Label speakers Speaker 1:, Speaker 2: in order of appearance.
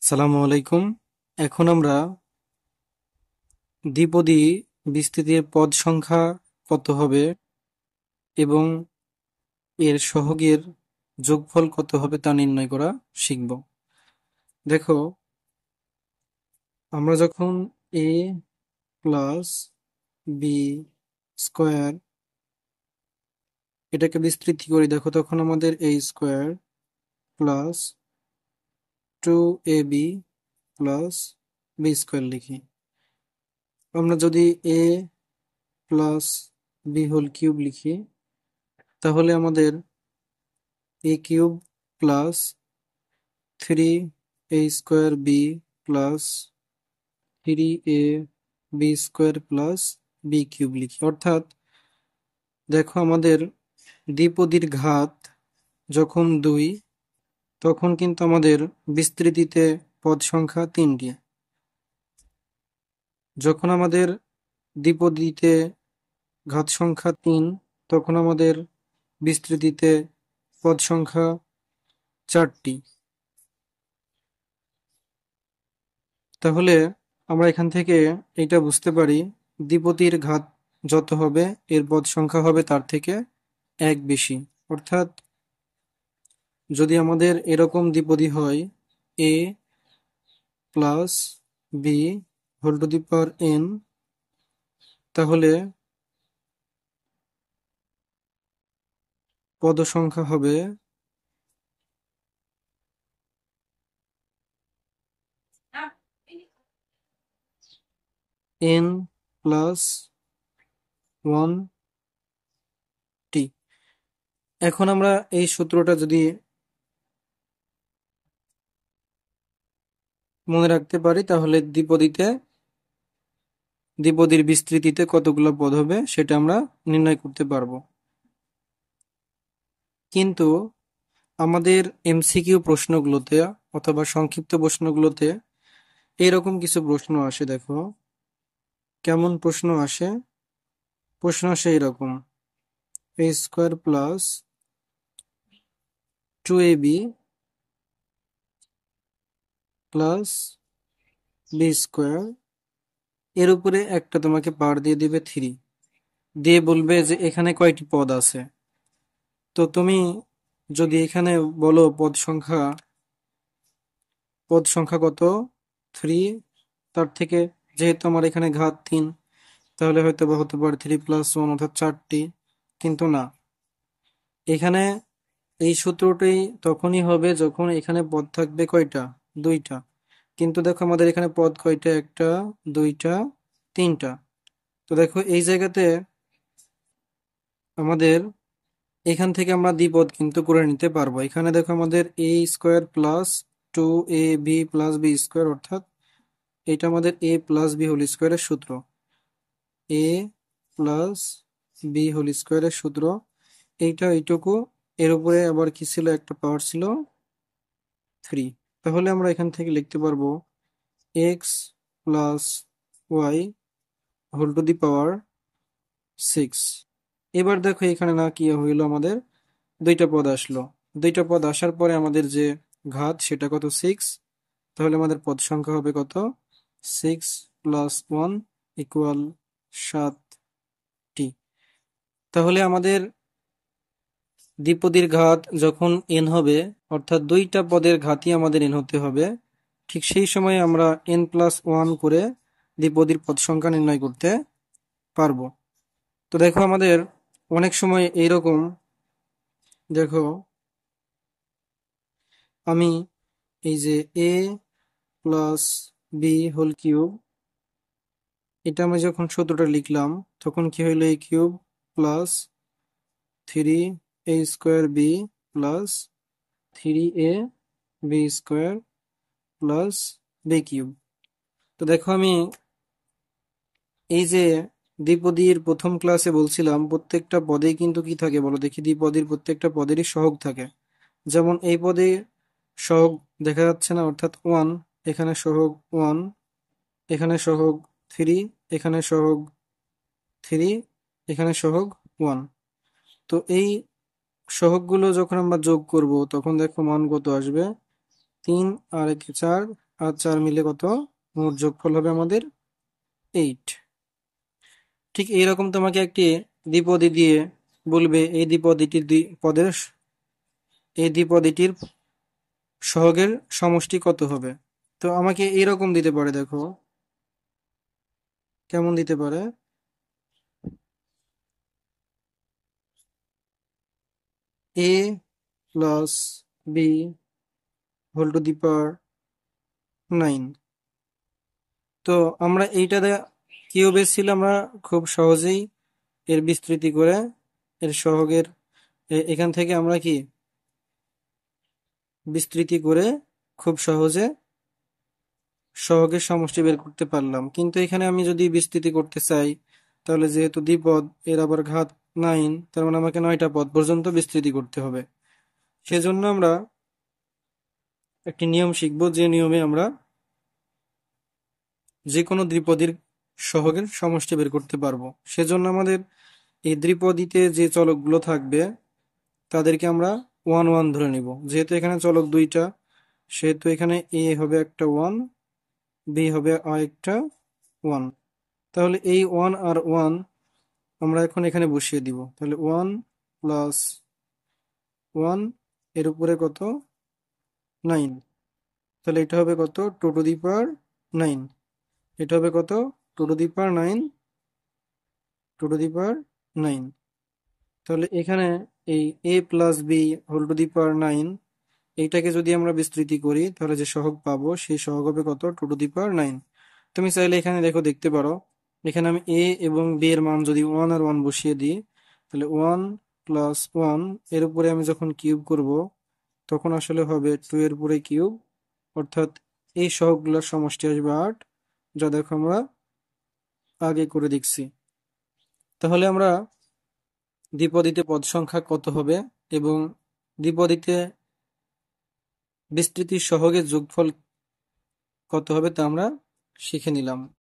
Speaker 1: সালামু আলাইকুম। এখন আমরা দ্বিপদী বিস্তৃতির পদ সংখ্যা কত হবে এবং এর সহগের যোগফল কত হবে তা নির্ণয় করা শিখব। দেখো, আমরা যখন এ প্লাস বি স্কোয়ার এটাকে বিস্তৃতি করি, দেখো তখন আমাদের a square plus 2ab plus b square লিখি। আমরা যদি a plus b whole cube লিখি, তাহলে আমাদের a cube plus 3a² b plus 3ab² plus b cube লিখি। অর্থাৎ দেখো, আমাদের দ্বিপদীর ঘাত যখন 2, তখন কিন্তু আমাদের বিস্তৃতিতে পদ সংখ্যা 3টি। যখন আমাদের দ্বিপদীতে ঘাত সংখ্যা 3, তখন আমাদের বিস্তৃতিতে পদ সংখ্যা 4টি। তাহলে আমরা এখান থেকে এটা বুঝতে পারি, দ্বিপদীর ঘাত যত হবে এর পদ সংখ্যা হবে তার থেকে 1 বেশি। অর্থাৎ যদি আমাদের এরকম দ্বিপদী হয় a plus b whole to the power n, তাহলে পদ সংখ্যা হবে n প্লাস 1t। এখন আমরা এই সূত্রটা যদি মনে রাখতে পারি, তাহলে দ্বিপদীর বিস্তৃতিতে কতগুলো পদ হবে সেটা আমরা নির্ণয় করতে পারবো। কিন্তু আমাদের এমসিকিউ প্রশ্নগুলোতে অথবা সংক্ষিপ্ত প্রশ্নগুলোতে এরকম কিছু প্রশ্ন আসে। দেখো কেমন প্রশ্ন আসে। প্রশ্ন আসে এরকম: a square plus 2ab plus b square, এর উপরে একটা তোমাকে পাওয়ার দিয়ে দিবে 3, দিয়ে বলবে যে এখানে কয়টি পদ আছে। তো তুমি যদি এখানে বলো পদ সংখ্যা কত 3, তার থেকে যেহেতু আমার এখানে ঘাত 3, তাহলে হয়তো বা হতে পারে 3+1 অর্থাৎ 4টি। কিন্তু না, এখানে এই সূত্রটি তখনই হবে যখন এখানে পদ থাকবে কয়টা, 2টা। কিন্তু দেখো আমাদের এখানে পদ কয়টা, 1টা 2টা 3টা। তো দেখো এই জায়গাতে আমাদের এখান থেকে আমরা দ্বিপদ কিন্তু করে নিতে পারবো। এখানে দেখো আমাদের a square plus 2ab plus b square, অর্থাৎ এটা আমাদের এ প্লাস বি হোল স্কোয়ারের সূত্র। এ প্লাস বি হোল স্কোয়ারের সূত্র এইটুকু। এর উপরে আবার কি ছিল, একটা পাওয়ার ছিল 3। তাহলে আমরা এখান থেকে লিখতে পারবো x plus y whole to the power 6। এবার দেখো এখানে না কি হইলো, আমাদের 2টা পদ আসলো। 2টা পদ আসার পরে আমাদের যে ঘাত সেটা কত, 6। তাহলে আমাদের পদ সংখ্যা হবে কত, 6+1 ইকুয়াল 7টি। তাহলে আমাদের দ্বিপদীর ঘাত যখন n হবে, অর্থাৎ 2টা পদের ঘাতই আমাদের n হতে হবে, ঠিক সেই সময় আমরা n+1 করে দ্বিপদীর পদ সংখ্যা নির্ণয় করতে পারবো। তো দেখো আমাদের অনেক সময় এইরকম, দেখো আমি এই যে a plus b whole cube, এটা আমি যখন সূত্রটা লিখলাম, তখন কি হইলো, a cube plus 3a² b plus 3ab² plus b cube. তো দেখো আমি এই যে দ্বিপদীর প্রথম ক্লাসে বলছিলাম, প্রত্যেকটা পদেই কিন্তু কি থাকে বলো দেখি, দ্বিপদীর প্রত্যেকটা পদেরই সহগ থাকে। যেমন এই পদে সহগ দেখা যাচ্ছে না, অর্থাৎ 1, এখানে সহগ 1, এখানে সহগ 3, এখানে সহগ 3, এখানে সহগ 1। তো এই সহগগুলো যখন আমরা যোগ করব, তখন দেখো মান কত আসবে, 3 আর 1 4, আর 4 মিলে কত? মোট যোগফল হবে আমাদের 8। ঠিক এইরকম তোমাকে একটি দ্বিপদী দিয়ে বলবে এই দ্বিপদীটির সহগের সমষ্টি কত হবে। তো আমাকে এইরকম দিতে পারে, দেখো কেমন দিতে পারে। A plus b whole to the power 9। তো আমরা এইটাতে কিউব ছিল, আমরা খুব সহজেই এর বিস্তৃতি করে এর সহগের এখান থেকে আমরা কি বিস্তৃতি করে খুব সহজে সহগের সমষ্টি বের করতে পারলাম। কিন্তু এখানে আমি যদি বিস্তৃতি করতে চাই, তাহলে যেহেতু দ্বিপদ এর আবার ঘাত 9, তার মানে আমাকে 9টা পদ পর্যন্ত বিস্তৃতি করতে হবে। সেজন্য আমরা একটি নিয়ম শিখব, যে নিয়মে আমরা যে কোনো দ্বিপদীর সহগের সমষ্টি বের করতে পারবো। সেজন্য আমাদের এই দ্বিপদীতে যে চলকগুলো থাকবে তাদেরকে আমরা 1 1 ধরে নিব। যেহেতু এখানে চলক দুইটা, সেহেতু এখানে এ হবে একটা 1, বি হবে আরেকটা 1। তাহলে এই 1 আর 1 আমরা এখন এখানে বসিয়ে দিব। তাহলে 1 প্লাস 1 এর উপরে কত? 9। তাহলে এটা হবে কত? 2 টু দি পাওয়ার 9। এটা হবে কত? 2 two the power 9, 2 two the power 9। তাহলে এখানে এই a plus b whole to the power 9, এইটাকে যদি আমরা বিস্তৃতি করি তাহলে যে সহগ পাবো সেই সহগ হবে কত? 2 টু দি পাওয়ার 9। তুমি চাইলে এখানে দেখো, দেখতে পারো, এখানে আমি এ এবং বি এর মান যদি 1 আর 1 বসিয়ে দিই, তাহলে 1 প্লাস 1 এর উপরে আমি যখন কিউব করব তখন আসলে হবে 2 এর উপরে কিউব, অর্থাৎ এই সহগগুলোর সমষ্টি আসবে 8, যা দেখো আমরা আগে করে দেখছি। তাহলে আমরা দ্বিপদীতে পদ সংখ্যা কত হবে এবং দ্বিপদীতে বিস্তৃতির সহগের যোগফল কত হবে তা আমরা শিখে নিলাম।